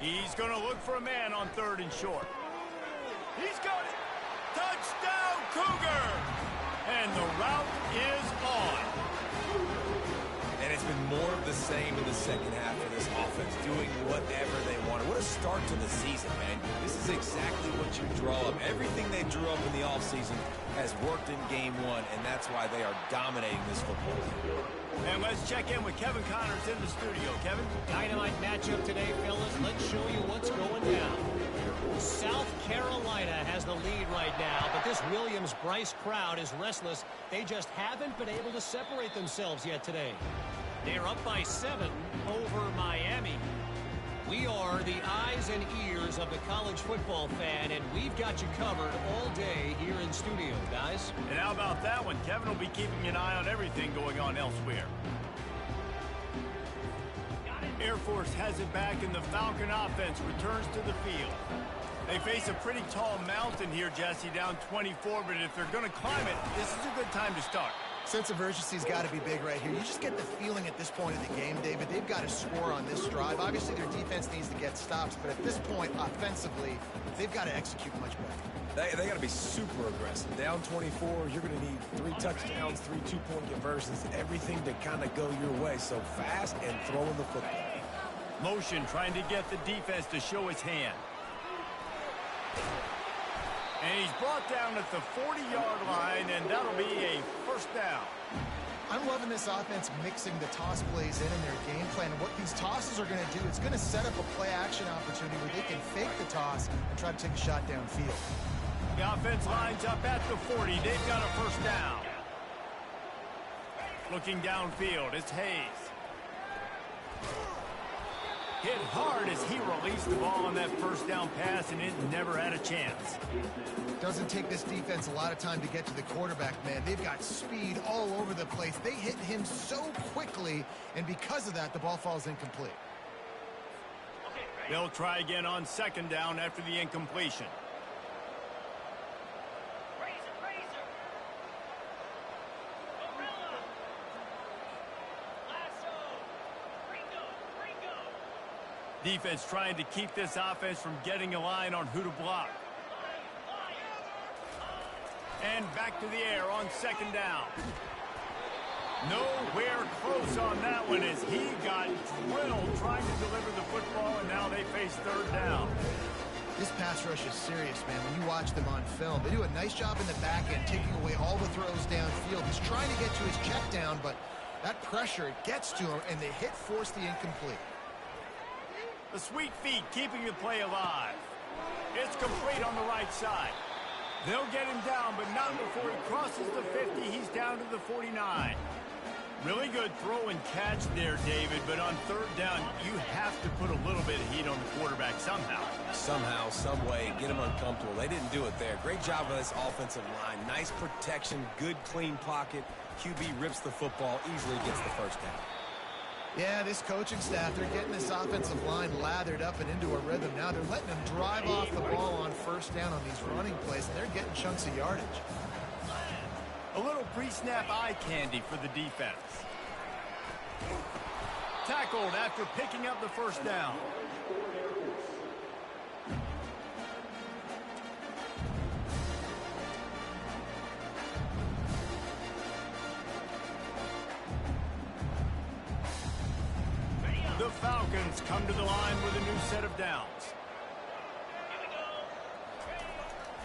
[SPEAKER 1] He's going to look for a man on third and short. He's got it. Touchdown, Cougar! And the route is on.
[SPEAKER 3] And it's been more of the same in the second half of this offense, doing whatever they wanted. What a start to the season, man. This is exactly what you draw up. Everything they drew up in the offseason has worked in game one, and that's why they are dominating this football team.
[SPEAKER 1] And let's check in with Kevin Connors in the studio. Kevin?
[SPEAKER 4] Dynamite matchup today, fellas. Let's show you what's going down. South Carolina has the lead right now, but this Williams-Brice crowd is restless. They just haven't been able to separate themselves yet today. They're up by 7 over Miami. We are the eyes and ears of the college football fan, and we've got you covered all day here in studio, guys.
[SPEAKER 1] And how about that one? Kevin will be keeping an eye on everything going on elsewhere. Air Force has it back, and the Falcon offense returns to the field. They face a pretty tall mountain here, Jesse, down 24, but if they're going to climb it, this is a good time to start.
[SPEAKER 2] Sense of urgency's got to be big right here. You just get the feeling at this point in the game, David, they've got to score on this drive. Obviously, their defense needs to get stops, but at this point, offensively, they've got to execute much better.
[SPEAKER 3] They got to be super aggressive. Down 24, you're going to need 3 touchdowns, 3 two-point conversions, everything to kind of go your way. So fast and throwing the football.
[SPEAKER 1] Motion trying to get the defense to show his hand. And he's brought down at the 40-yard line, and that'll be a first down.
[SPEAKER 2] I'm loving this offense mixing the toss plays in their game plan. And what these tosses are going to do, it's going to set up a play-action opportunity where they can fake the toss and try to take a shot downfield.
[SPEAKER 1] The offense lines up at the 40. They've got a first down. Looking downfield, it's Hayes. Hit hard as he released the ball on that first down pass, and it never had a chance.
[SPEAKER 2] Doesn't take this defense a lot of time to get to the quarterback, man. They've got speed all over the place. They hit him so quickly, and because of that, the ball falls incomplete.
[SPEAKER 1] They'll try again on second down after the incompletion. Defense trying to keep this offense from getting a line on who to block. And back to the air on second down. Nowhere close on that one as he got drilled trying to deliver the football, and now they face third down.
[SPEAKER 2] This pass rush is serious, man. When you watch them on film, they do a nice job in the back end, taking away all the throws downfield. He's trying to get to his check down, but that pressure, it gets to him, and the hit forced the incomplete.
[SPEAKER 1] The sweet feet keeping the play alive. It's complete on the right side. They'll get him down, but not before he crosses the 50. He's down to the 49. Really good throw and catch there, David, but on third down, you have to put a little bit of heat on the quarterback somehow.
[SPEAKER 3] Somehow, some way, get him uncomfortable. They didn't do it there. Great job of this offensive line. Nice protection, good clean pocket. QB rips the football, easily gets the first down.
[SPEAKER 2] Yeah, this coaching staff, they're getting this offensive line lathered up and into a rhythm. Now they're letting them drive off the ball on first down on these running plays, and they're getting chunks of yardage.
[SPEAKER 1] A little pre-snap eye candy for the defense. Tackled after picking up the first down. The Falcons come to the line with a new set of downs.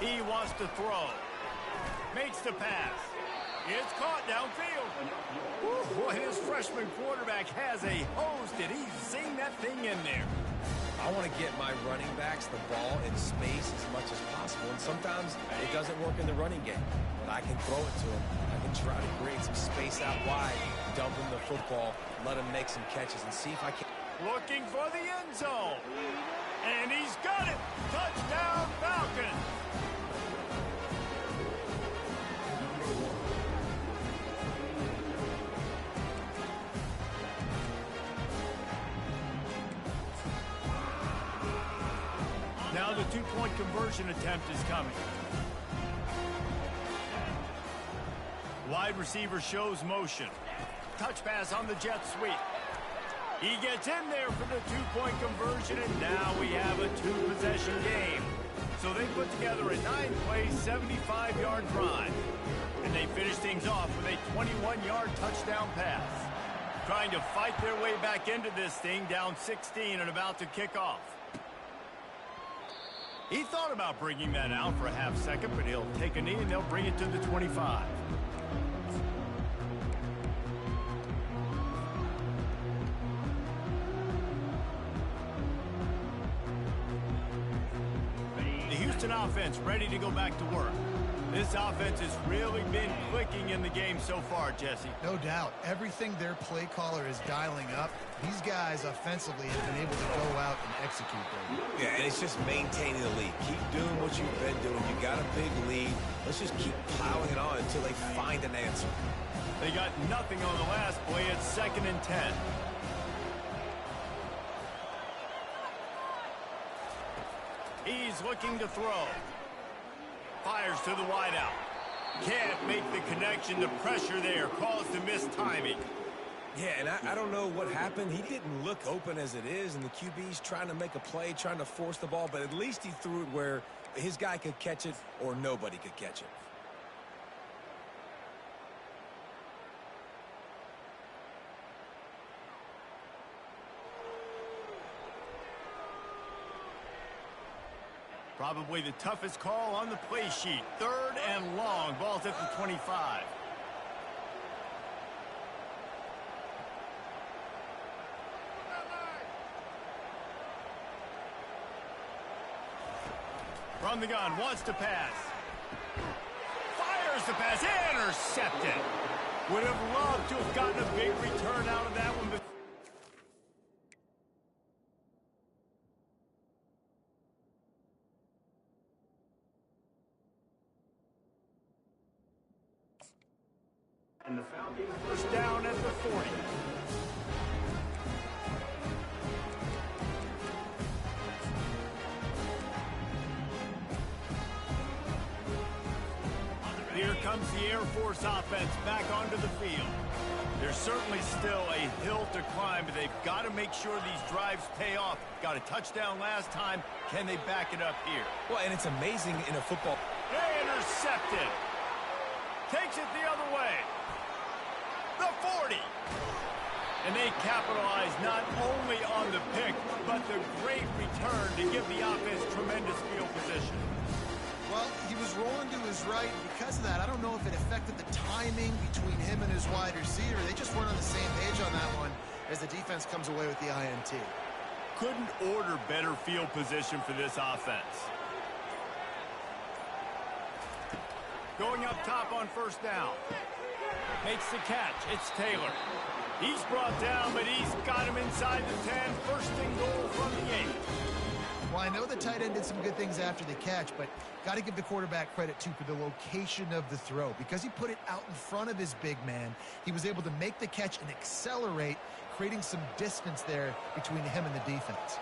[SPEAKER 1] He wants to throw. Makes the pass. It's caught downfield. Woo, boy, this freshman quarterback has a hose. Did he sing that thing in there?
[SPEAKER 3] I want to get my running backs the ball in space as much as possible, and sometimes it doesn't work in the running game, but I can throw it to him. I can try to create some space out wide, dump him the football, let him make some catches, and see if I can.
[SPEAKER 1] Looking for the end zone. And he's got it. Touchdown, Falcons. Now the two-point conversion attempt is coming. Wide receiver shows motion. Touch pass on the jet sweep. He gets in there for the two-point conversion, and now we have a two-possession game. So they put together a 9-play, 75-yard drive. And they finish things off with a 21-yard touchdown pass. Trying to fight their way back into this thing, down 16 and about to kick off. He thought about bringing that out for a half second, but he'll take a knee and they'll bring it to the 25. The Houston offense ready to go back to work. This offense has really been clicking in the game so far, Jesse.
[SPEAKER 2] No doubt. Everything their play caller is dialing up, these guys offensively have been able to go out and execute them.
[SPEAKER 3] Yeah, and it's just maintaining the lead. Keep doing what you've been doing. You got a big lead. Let's just keep plowing it on until they find an answer.
[SPEAKER 1] They got nothing on the last play. It's 2nd and 10. He's looking to throw. Fires to the wideout. Can't make the connection. The pressure there caused the missed timing.
[SPEAKER 3] Yeah, and I don't know what happened. He didn't look open as it is, and the QB's trying to make a play, trying to force the ball, but at least he threw it where his guy could catch it or nobody could catch it.
[SPEAKER 1] Probably the toughest call on the play sheet. 3rd and long. Ball's at the 25. From the gun, wants to pass. Fires the pass, intercepted. Would have loved to have gotten a big return out of that one, but and the Falcons first down at the 40. Here comes the Air Force offense back onto the field. There's certainly still a hill to climb, but they've got to make sure these drives pay off. Got a touchdown last time. Can they back it up here?
[SPEAKER 3] Well, and it's amazing in a football.
[SPEAKER 1] They intercepted. Takes it the other way. The 40. And they capitalize not only on the pick, but the great return to give the offense tremendous field position.
[SPEAKER 2] Well, he was rolling to his right, and because of that, I don't know if it affected the timing between him and his wide receiver. They just weren't on the same page on that one as the defense comes away with the INT.
[SPEAKER 1] Couldn't order better field position for this offense. Going up top on first down. Makes the catch. It's Taylor. He's brought down, but he's got him inside the 10. First and goal from the 8.
[SPEAKER 2] Well, I know the tight end did some good things after the catch, but got to give the quarterback credit, too, for the location of the throw. Because he put it out in front of his big man, he was able to make the catch and accelerate, creating some distance there between him and the defense.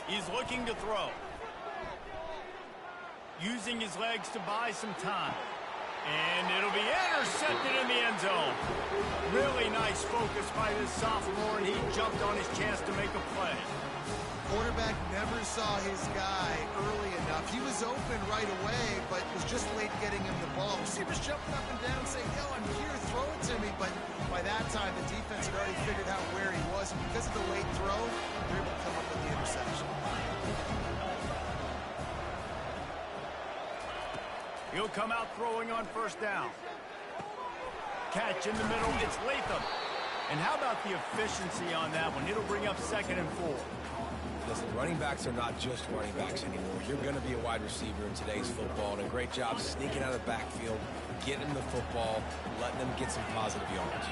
[SPEAKER 1] He's looking to throw. Using his legs to buy some time. And it'll be intercepted in the end zone. Really nice focus by this sophomore, and he jumped on his chance to make a play.
[SPEAKER 2] Quarterback never saw his guy early enough. He was open right away, but was just late getting him the ball. Receivers jumping up and down saying, yo, I'm here, throw it to me. But by that time, the defense had already figured out where he was. And because of the late throw, they were able to come up with the interception.
[SPEAKER 1] He'll come out throwing on first down. Catch in the middle. It's Latham. And how about the efficiency on that one? It'll bring up 2nd and 4.
[SPEAKER 3] Listen, running backs are not just running backs anymore. You're going to be a wide receiver in today's football, and a great job sneaking out of the backfield, getting them the football, letting them get some positive yards.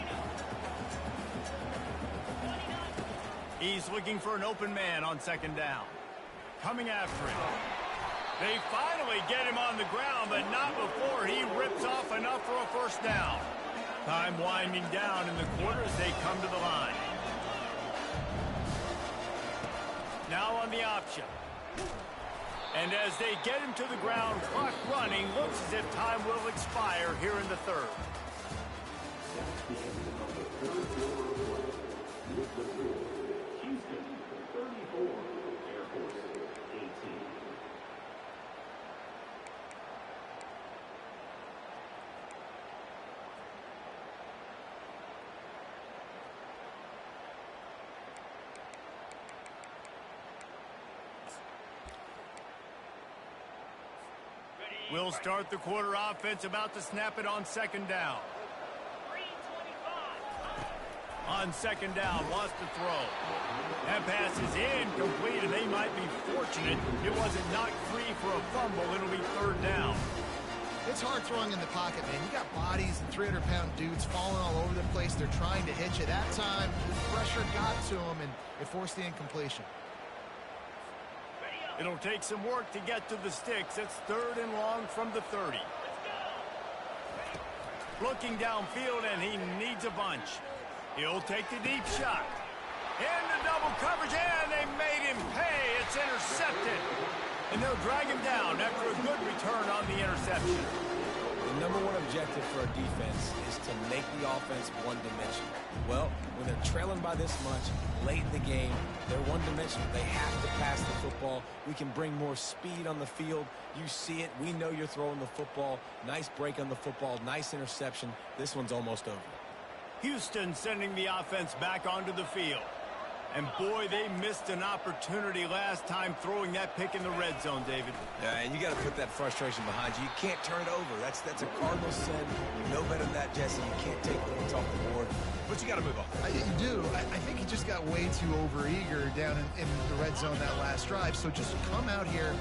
[SPEAKER 1] He's looking for an open man on 2nd down. Coming after him. They finally get him on the ground, but not before he rips off enough for a first down. Time winding down in the quarter as they come to the line. Now on the option. And as they get him to the ground, clock running, looks as if time will expire here in the 3rd. We'll start the quarter offense, about to snap it on 2nd down. On 2nd down, wants to throw. That pass is incomplete, and they might be fortunate it wasn't knocked free for a fumble. It'll be 3rd down.
[SPEAKER 2] It's hard throwing in the pocket, man. You got bodies and 300-pound dudes falling all over the place. They're trying to hit you. That time, the pressure got to them, and it forced the incompletion.
[SPEAKER 1] It'll take some work to get to the sticks. It's 3rd and long from the 30. Looking downfield, and he needs a bunch. He'll take the deep shot. Into double coverage, and they made him pay. It's intercepted. And they'll drag him down after a good return on the interception.
[SPEAKER 3] The number one objective for a defense is to make the offense one-dimensional. Well, when they're trailing by this much late in the game, they're one-dimensional. They have to pass the football. We can bring more speed on the field. You see it. We know you're throwing the football. Nice break on the football. Nice interception. This one's almost over.
[SPEAKER 1] Houston sending the offense back onto the field. And boy, they missed an opportunity last time throwing that pick in the red zone, David.
[SPEAKER 3] Yeah, and you got to put that frustration behind you. You can't turn it over. That's a Cardinal sin. You know better than that, Jesse. You can't take points off the board. But you got to move on.
[SPEAKER 2] You do. I think he just got way too overeager down in the red zone that last drive. So just come out here,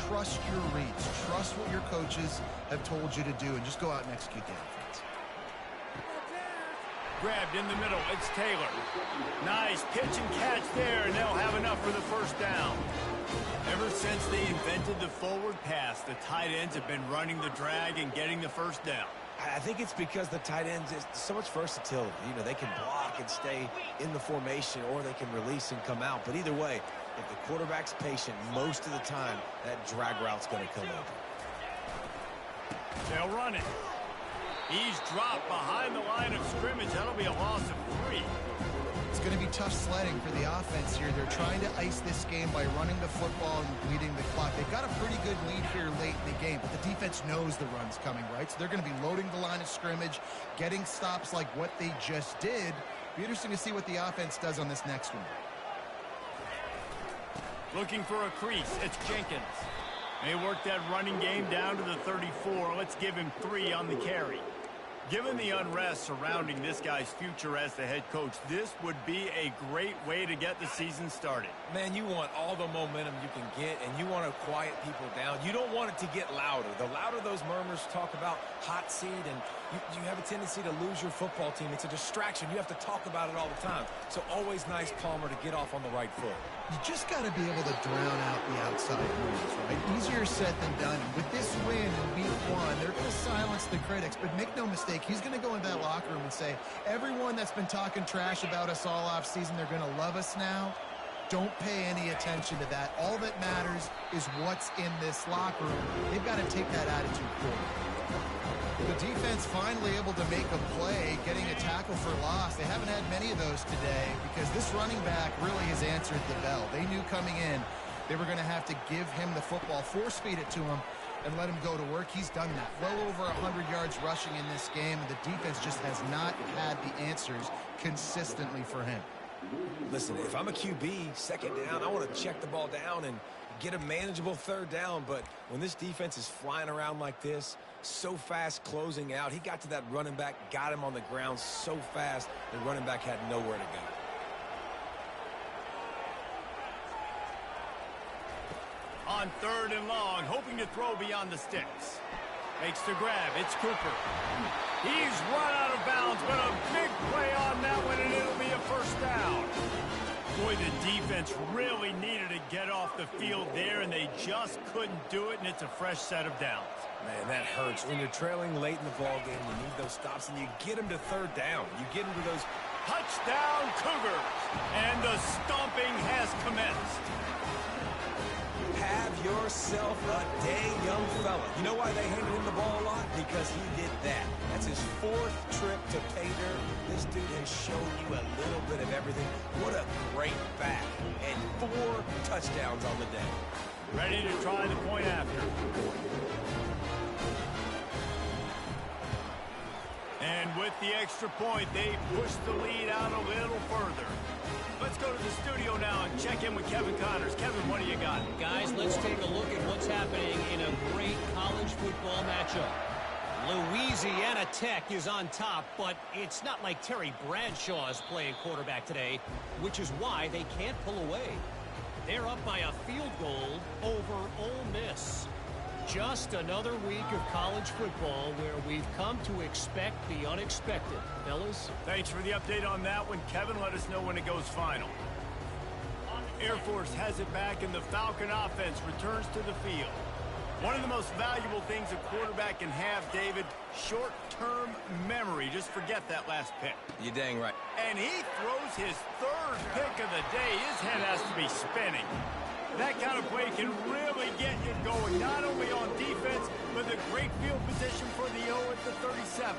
[SPEAKER 2] trust your reads, trust what your coaches have told you to do, and just go out and execute the offense.
[SPEAKER 1] Grabbed in the middle. It's Taylor. Nice pitch and catch there, and they'll have enough for the first down. Ever since they invented the forward pass, the tight ends have been running the drag and getting the first down.
[SPEAKER 3] I think it's because the tight ends is so much versatility. You know, they can block and stay in the formation, or they can release and come out. But either way, if the quarterback's patient, most of the time, that drag route's going to come open.
[SPEAKER 1] They'll run it. He's dropped behind the line of scrimmage. That'll be a loss of 3.
[SPEAKER 2] It's going to be tough sledding for the offense here. They're trying to ice this game by running the football and bleeding the clock. They've got a pretty good lead here late in the game, but the defense knows the run's coming, right? So they're going to be loading the line of scrimmage, getting stops like what they just did. Be interesting to see what the offense does on this next one.
[SPEAKER 1] Looking for a crease. It's Jenkins. They work that running game down to the 34. Let's give him 3 on the carry. Given the unrest surrounding this guy's future as the head coach, this would be a great way to get the season started.
[SPEAKER 3] Man, you want all the momentum you can get, and you want to quiet people down. You don't want it to get louder. The louder those murmurs talk about hot seat, and you have a tendency to lose your football team. It's a distraction. You have to talk about it all the time. So always nice, Palmer, to get off on the right foot.
[SPEAKER 2] You just got to be able to drown out the outside noise, right? Easier said than done. With this win in week 1, they're going to silence the critics. But make no mistake, he's going to go into that locker room and say, everyone that's been talking trash about us all off season, they're going to love us now. Don't pay any attention to that. All that matters is what's in this locker room. They've got to take that attitude forward. The defense finally able to make a play, getting a tackle for loss. They haven't had many of those today because this running back really has answered the bell. They knew coming in they were going to have to give him the football, force feed it to him, and let him go to work. He's done that. Well over 100 yards rushing in this game, and the defense just has not had the answers consistently for him.
[SPEAKER 3] Listen, if I'm a QB, second down, I want to check the ball down and get a manageable third down, but when this defense is flying around like this, so fast closing out, he got to that running back, got him on the ground so fast, the running back had nowhere to go.
[SPEAKER 1] On 3rd and long, hoping to throw beyond the sticks. Makes the grab. It's Cooper. He's run out of bounds, but a big play on that one, and it'll be a first down. Boy, the defense really needed to get off the field there, and they just couldn't do it, and it's a fresh set of downs.
[SPEAKER 3] Man, that hurts. When you're trailing late in the ball game, you need those stops, and you get them to 3rd down. You get them to those.
[SPEAKER 1] Touchdown, Cougars! And the stomping has commenced.
[SPEAKER 3] Have yourself a day, young fella. You know why they handed him the ball a lot? Because he did that. That's his 4th trip to pay dirt. This dude has shown you a little bit of everything. What a great back. And 4 touchdowns on the day.
[SPEAKER 1] Ready to try the point after. And with the extra point, they push the lead out a little further. Let's go to the studio now and check in with Kevin Connors. Kevin, what do you got?
[SPEAKER 4] Guys, let's take a look at what's happening in a great college football matchup. Louisiana Tech is on top, but it's not like Terry Bradshaw is playing quarterback today, which is why they can't pull away. They're up by a field goal over Ole Miss. Just another week of college football where we've come to expect the unexpected. Fellas?
[SPEAKER 1] Thanks for the update on that one. Kevin, let us know when it goes final. Air Force has it back, and the Falcon offense returns to the field. One of the most valuable things a quarterback can have, David, short-term memory. Just forget that last pick.
[SPEAKER 3] You're dang right.
[SPEAKER 1] And he throws his 3rd pick of the day. His head has to be spinning. That kind of play can really get you going, not only on defense, but the great field position for the O at the 37.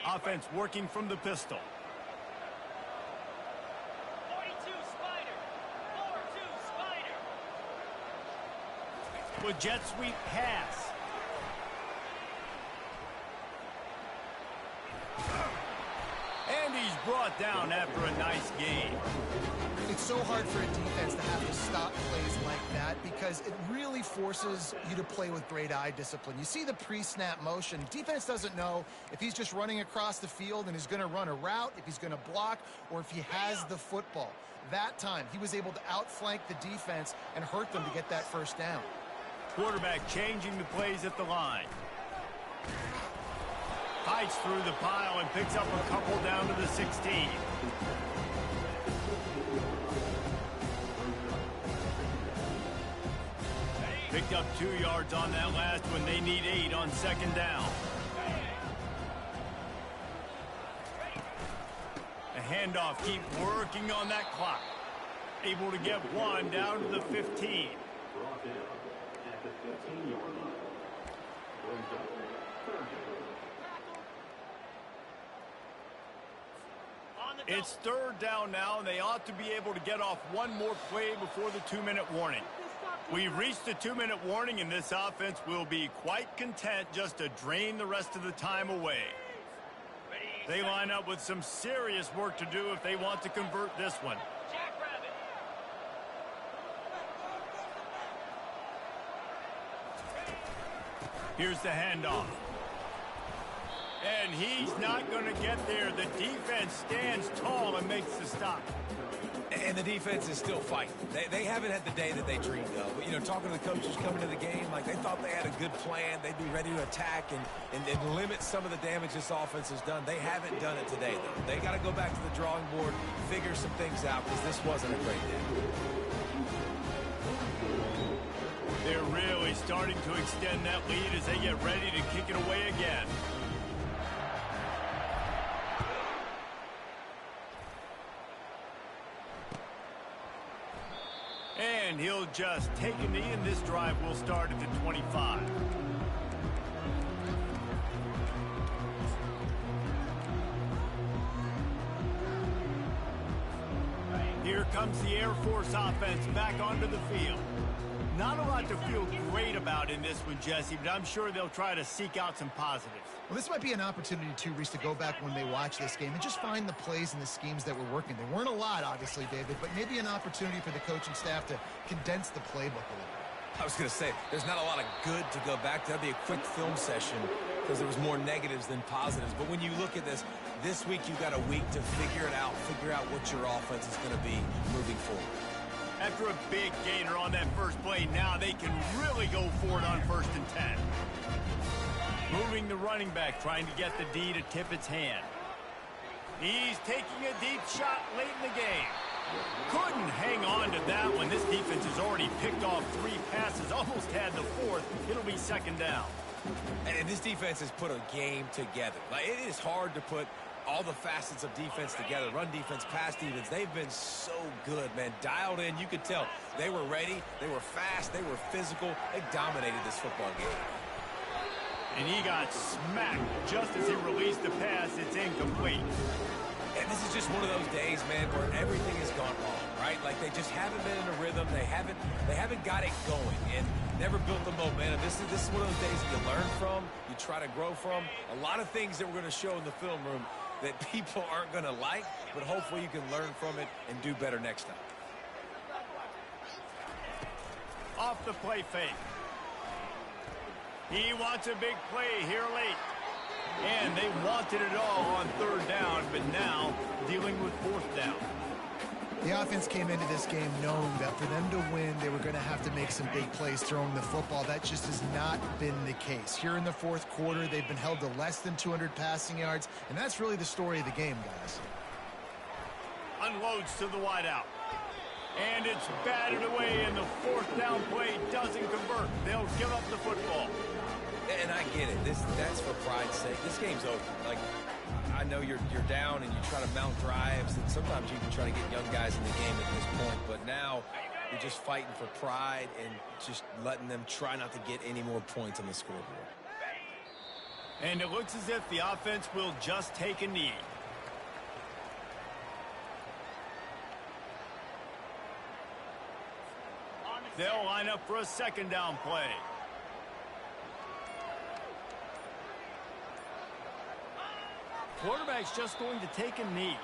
[SPEAKER 1] Offense working from the pistol.
[SPEAKER 5] 42 Spider. 4-2 Spider.
[SPEAKER 1] With jet sweep pass. And he's brought down after a nice game.
[SPEAKER 2] It's so hard for a defense to have to stop plays like that because it really forces you to play with great eye discipline. You see the pre-snap motion. Defense doesn't know if he's just running across the field and is going to run a route, if he's going to block, or if he has the football. That time, he was able to outflank the defense and hurt them to get that first down.
[SPEAKER 1] Quarterback changing the plays at the line. Fights through the pile and picks up a couple down to the 16. Picked up 2 yards on that last one. They need 8 on 2nd down. A handoff, keep working on that clock. Able to get 1 down to the 15. It's 3rd down now, and they ought to be able to get off 1 more play before the 2-minute warning. We've reached the 2-minute warning, and this offense will be quite content just to drain the rest of the time away. They line up with some serious work to do if they want to convert this one.
[SPEAKER 5] Jackrabbit.
[SPEAKER 1] Here's the handoff. And he's not going to get there. The defense stands tall and makes the stop.
[SPEAKER 3] And the defense is still fighting. They haven't had the day that they dreamed of. But, you know, talking to the coaches coming to the game, like they thought they had a good plan. They'd be ready to attack and limit some of the damage this offense has done. They haven't done it today, though. They got to go back to the drawing board, figure some things out, because this wasn't a great day.
[SPEAKER 1] They're really starting to extend that lead as they get ready to kick it away again. And he'll just take a knee, and this drive will start at the 25. Here comes the Air Force offense back onto the field. Not a lot to feel great about in this one, Jesse, but I'm sure they'll try to seek out some positives.
[SPEAKER 2] Well, this might be an opportunity, too, Reese, to go back when they watch this game and just find the plays and the schemes that were working. There weren't a lot, obviously, David, but maybe an opportunity for the coaching staff to condense the playbook a little.
[SPEAKER 3] I was going to say, there's not a lot of good to go back to. That'd be a quick film session because there was more negatives than positives. But when you look at this week you've got a week to figure it out, figure out what your offense is going to be moving forward.
[SPEAKER 1] After a big gainer on that first play, now they can really go for it on 1st and 10. Moving the running back, trying to get the D to tip its hand. He's taking a deep shot late in the game. Couldn't hang on to that one. This defense has already picked off 3 passes, almost had the 4th. It'll be 2nd down.
[SPEAKER 3] And this defense has put a game together. Like, it is hard to put all the facets of defense together. Run defense, pass defense. They've been so good, man. Dialed in. You could tell they were ready. They were fast. They were physical. They dominated this football game.
[SPEAKER 1] And he got smacked just as he released the pass. It's incomplete.
[SPEAKER 3] And this is just one of those days, man, where everything has gone wrong, right? Like, they just haven't been in a rhythm. They haven't got it going and never built the momentum. This is one of those days that you learn from, you try to grow from. A lot of things that we're going to show in the film room that people aren't going to like, but hopefully you can learn from it and do better next time.
[SPEAKER 1] Off the play fake. He wants a big play here late. And they wanted it all on 3rd down, but now dealing with 4th down.
[SPEAKER 2] The offense came into this game knowing that for them to win, they were going to have to make some big plays throwing the football. That just has not been the case. Here in the 4th quarter, they've been held to less than 200 passing yards, and that's really the story of the game, guys.
[SPEAKER 1] Unloads to the wideout. And it's batted away, and the 4th down play doesn't convert. They'll give up the football.
[SPEAKER 3] And I get it. That's for pride's sake. This game's over. Like, I know you're down and you try to mount drives, and sometimes you can try to get young guys in the game at this point. But now you're just fighting for pride and just letting them try not to get any more points on the scoreboard.
[SPEAKER 1] And it looks as if the offense will just take a knee. They'll line up for a 2nd down play. Quarterback's just going to take a knee.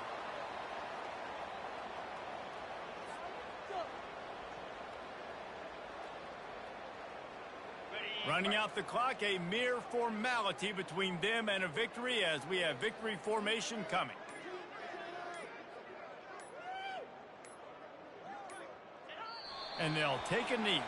[SPEAKER 1] Running out the clock, a mere formality between them and a victory as we have victory formation coming. And they'll take a knee.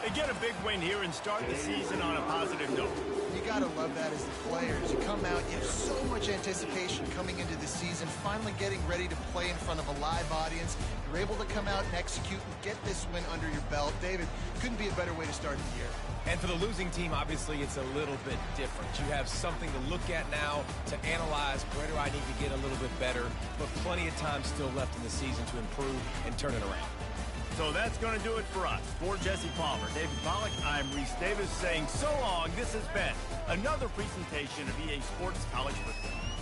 [SPEAKER 1] They get a big win here and start the season on a positive note.
[SPEAKER 2] You got to love that as the players. You come out, you have so much anticipation coming into the season, finally getting ready to play in front of a live audience. You're able to come out and execute and get this win under your belt. David, couldn't be a better way to start the year.
[SPEAKER 3] And for the losing team, obviously, it's a little bit different. You have something to look at now, to analyze. Where do I need to get a little bit better? But plenty of time still left in the season to improve and turn it around.
[SPEAKER 1] So that's going to do it for us. For Jesse Palmer, David Pollack, I'm Reese Davis saying so long. This has been another presentation of EA Sports College Football.